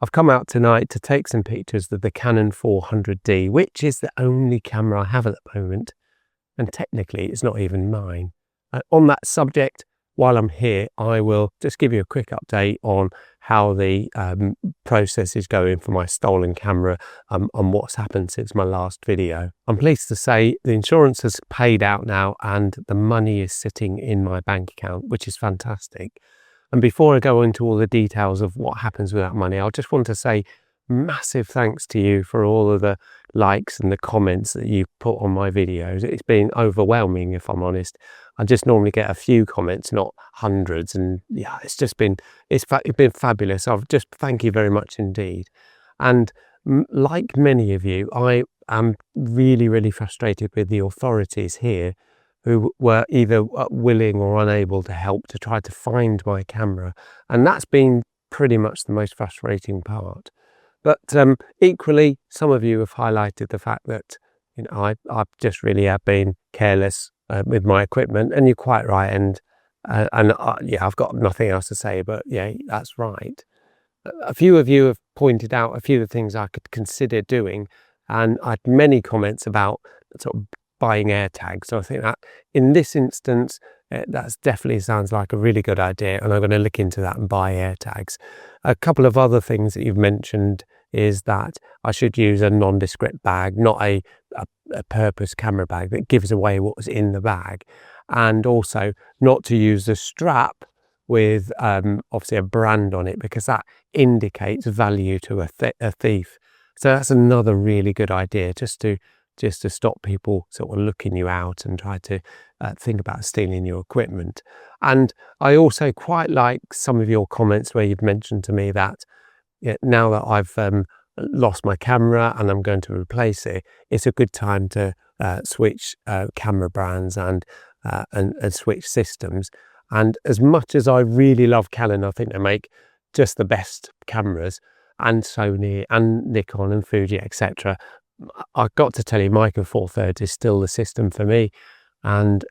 I've come out tonight to take some pictures of the Canon 400D, which is the only camera I have at the moment, and technically it's not even mine. On that subject, while I'm here, I will just give you a quick update on how the process is going for my stolen camera and what's happened since my last video. I'm pleased to say the insurance has paid out now and the money is sitting in my bank account, which is fantastic. And before I go into all the details of what happens with that money, I just want to say massive thanks to you for all of the likes and the comments that you put on my videos. It's been overwhelming, if I'm honest. I just normally get a few comments, not hundreds, and yeah, it's been fabulous. I've just thank you very much indeed. And like many of you, I am really frustrated with the authorities here, who were either willing or unable to help to try to find my camera, and that's been pretty much the most frustrating part. But equally, some of you have highlighted the fact that I've just really have been careless with my equipment, and you're quite right. And yeah, I've got nothing else to say, but yeah, that's right. A few of you have pointed out a few of the things I could consider doing, and I had many comments about sort of buying air tags. So I think that in this instance, that definitely sounds like a really good idea, and I'm going to look into that and buy air tags. A couple of other things that you've mentioned is that I should use a nondescript bag, not a purpose camera bag that gives away what was in the bag, and also not to use the strap with obviously a brand on it, because that indicates value to a thief. So that's another really good idea, just to stop people sort of looking you out and try to think about stealing your equipment. And I also quite like some of your comments where you've mentioned to me that now that I've lost my camera and I'm going to replace it, it's a good time to switch camera brands and switch systems. And as much as I really love Canon, I think they make just the best cameras, and Sony and Nikon and Fuji, etc. I've got to tell you, Mica Four Thirds is still the system for me, and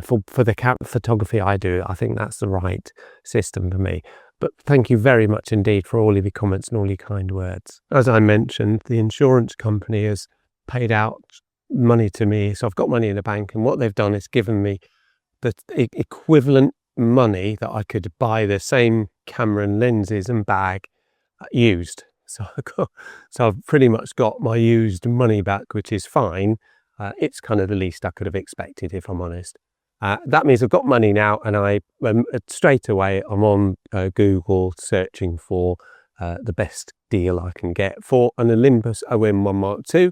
for the photography I do, I think that's the right system for me. But thank you very much indeed for all of your comments and all your kind words. As I mentioned, the insurance company has paid out money to me, so I've got money in the bank, and what they've done is given me the equivalent money that I could buy the same camera and lenses and bag used. So I've pretty much got my used money back, which is fine. It's kind of the least I could have expected, if I'm honest. That means I've got money now, and I straight away I'm on Google searching for the best deal I can get for an Olympus OM1 Mark II.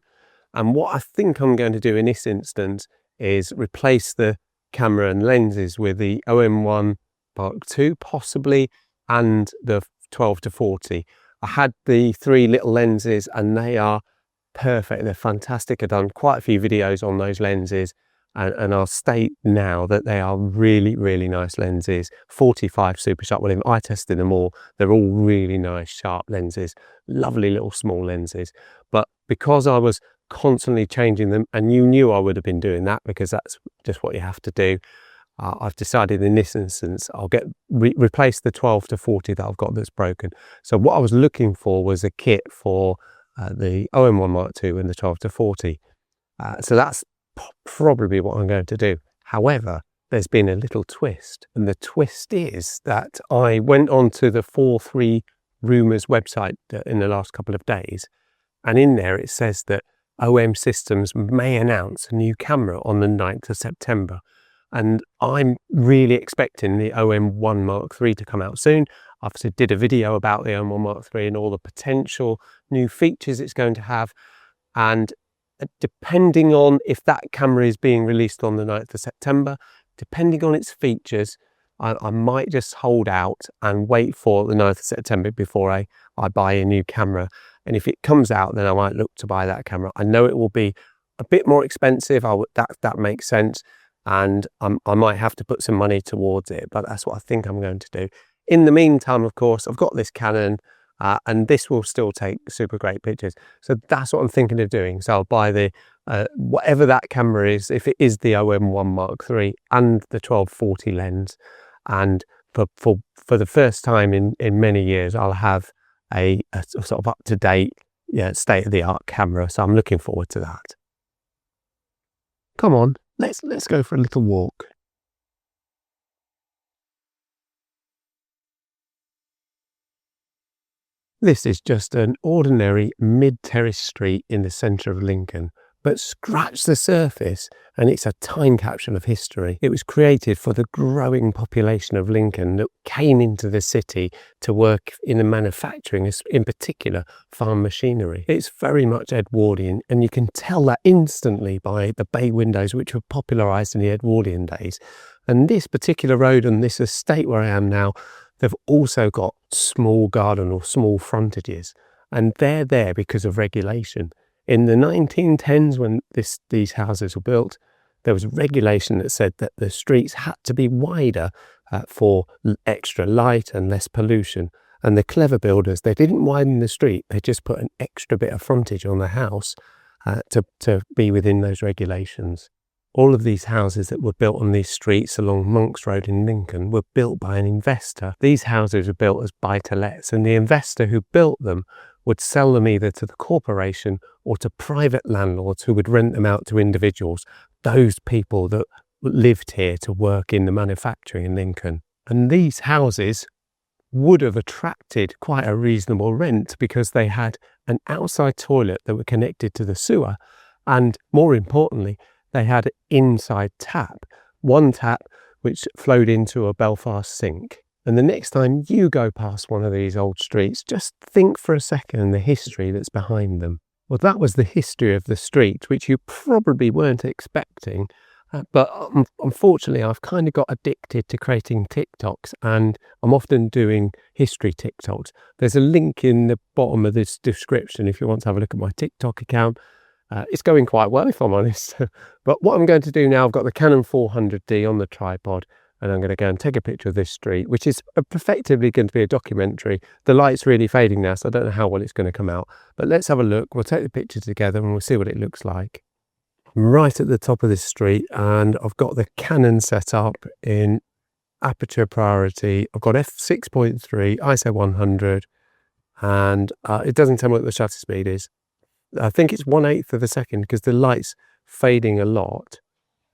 And what I think I'm going to do in this instance is replace the camera and lenses with the OM1 Mark II, possibly, and the 12-40. I had the 3 little lenses and they are perfect. They're fantastic. I've done quite a few videos on those lenses, and I'll state now that they are really nice lenses. 45 super sharp. Well, I tested them all. They're all really nice sharp lenses, lovely little small lenses. But because I was constantly changing them, and you knew I would have been doing that because that's just what you have to do, I've decided in this instance I'll replace the 12-40 that I've got that's broken. So what I was looking for was a kit for the OM1 Mark II and the 12-40. So that's probably what I'm going to do. However, there's been a little twist, and the twist is that I went onto the 4.3 Rumours website in the last couple of days, and in there it says that OM Systems may announce a new camera on the 9th of September. And I'm really expecting the OM1 Mark III to come out soon. I obviously did a video about the OM1 Mark III and all the potential new features it's going to have. And depending on if that camera is being released on the 9th of September, depending on its features, I might just hold out and wait for the 9th of September before I buy a new camera. And if it comes out, then I might look to buy that camera. I know it will be a bit more expensive. That makes sense. And I might have to put some money towards it, but that's what I think I'm going to do. In the meantime, of course, I've got this Canon, and this will still take super great pictures. So that's what I'm thinking of doing. So I'll buy the whatever that camera is, if it is the OM1 Mark III and the 12-40 lens, and for the first time in many years, I'll have a sort of up-to-date, state-of-the-art camera. So I'm looking forward to that. Come on, let's go for a little walk. This is just an ordinary mid-terrace street in the centre of Lincoln, but scratch the surface and it's a time capsule of history. It was created for the growing population of Lincoln that came into the city to work in the manufacturing, in particular farm machinery. It's very much Edwardian, and you can tell that instantly by the bay windows, which were popularised in the Edwardian days. And this particular road and this estate where I am now, they've also got small garden or small frontages, and they're there because of regulation. In the 1910s, when these houses were built, there was regulation that said that the streets had to be wider for extra light and less pollution. And the clever builders, they didn't widen the street, they just put an extra bit of frontage on the house to be within those regulations. All of these houses that were built on these streets along Monks Road in Lincoln were built by an investor. These houses were built as buy-to-lets, and the investor who built them would sell them either to the corporation or to private landlords who would rent them out to individuals, those people that lived here to work in the manufacturing in Lincoln. And these houses would have attracted quite a reasonable rent because they had an outside toilet that were connected to the sewer, and more importantly, they had an inside tap, one tap which flowed into a Belfast sink. And the next time you go past one of these old streets, just think for a second the history that's behind them. Well, that was the history of the street, which you probably weren't expecting. But unfortunately, I've kind of got addicted to creating TikToks, and I'm often doing history TikToks. There's a link in the bottom of this description if you want to have a look at my TikTok account. It's going quite well, if I'm honest. But what I'm going to do now, I've got the Canon 400D on the tripod, and I'm going to go and take a picture of this street, which is effectively going to be a documentary. The light's really fading now, so I don't know how well it's going to come out. But let's have a look. We'll take the picture together and we'll see what it looks like. I'm right at the top of this street, and I've got the Canon set up in aperture priority. I've got f6.3, ISO 100, and it doesn't tell me what the shutter speed is. I think it's 1/8 of a second because the light's fading a lot.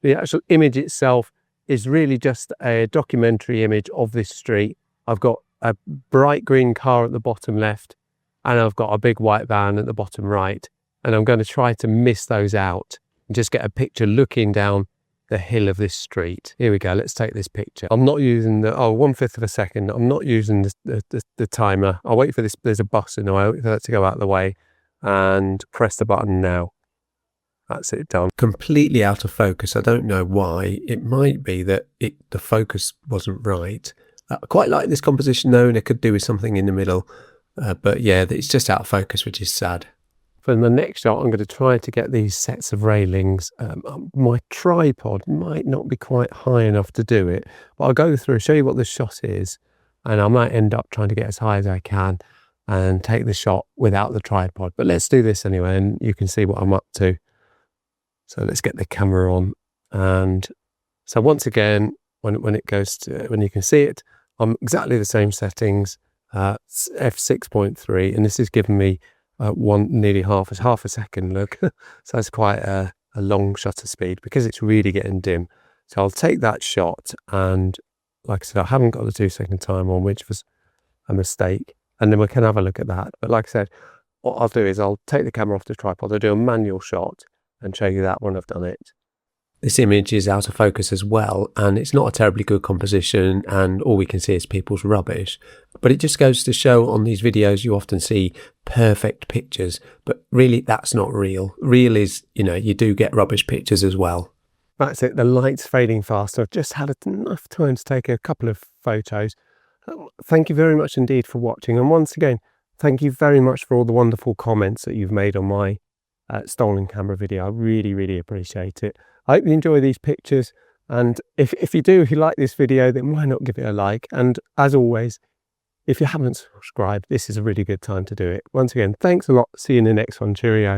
The actual image itself is really just a documentary image of this street. I've got a bright green car at the bottom left, and I've got a big white van at the bottom right. And I'm going to try to miss those out and just get a picture looking down the hill of this street. Here we go, let's take this picture. I'm not using the, 1/5 of a second. I'm not using the timer. I'll wait for this, there's a bus in the way, I'll wait for that to go out of the way and press the button now. That's it done. Completely out of focus. I don't know why. It might be that the focus wasn't right. I quite like this composition though, and it could do with something in the middle. But yeah, it's just out of focus, which is sad. For the next shot, I'm going to try to get these sets of railings. My tripod might not be quite high enough to do it, but I'll go through, show you what the shot is, and I might end up trying to get as high as I can and take the shot without the tripod. But let's do this anyway, and you can see what I'm up to. So let's get the camera on. And so once again, when it goes to, when you can see it, I'm exactly the same settings, f6.3, and this is giving me nearly half a second look. So it's quite a long shutter speed because it's really getting dim. So I'll take that shot, and like I said, I haven't got the 2-second time on, which was a mistake. And then we can have a look at that. But like I said, what I'll do is I'll take the camera off the tripod, I'll do a manual shot and show you that when I've done it. This image is out of focus as well, and it's not a terribly good composition, and all we can see is people's rubbish. But it just goes to show on these videos you often see perfect pictures, but really that's not real. Real is, you do get rubbish pictures as well. That's it, the light's fading fast. I've just had enough time to take a couple of photos. Thank you very much indeed for watching, and once again, thank you very much for all the wonderful comments that you've made on my stolen camera video. I really, really appreciate it. I hope you enjoy these pictures, and if you do, if you like this video, then why not give it a like? And as always, if you haven't subscribed, this is a really good time to do it. Once again, thanks a lot. See you in the next one. Cheerio.